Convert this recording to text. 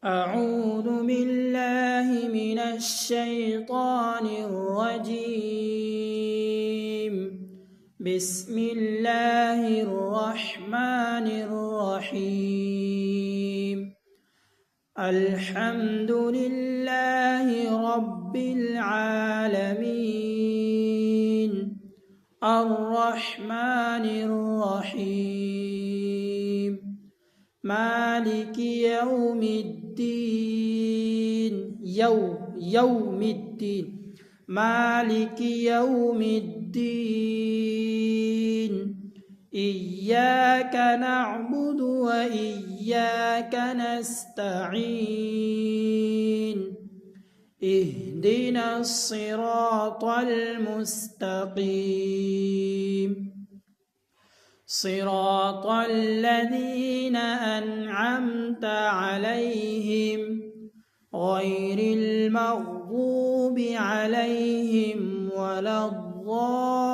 أعوذ بالله من الشيطان الرجيم. بسم الله الرحمن الرحيم. الحمد لله رب العالمين الرحمن الرحيم مالك يوم الدين يوم الدين مالك يوم الدين إياك نعبد وإياك نستعين اهدنا الصراط المستقيم صراط الذين أنعمت عليهم غير المغضوب عليهم ولا الضالين.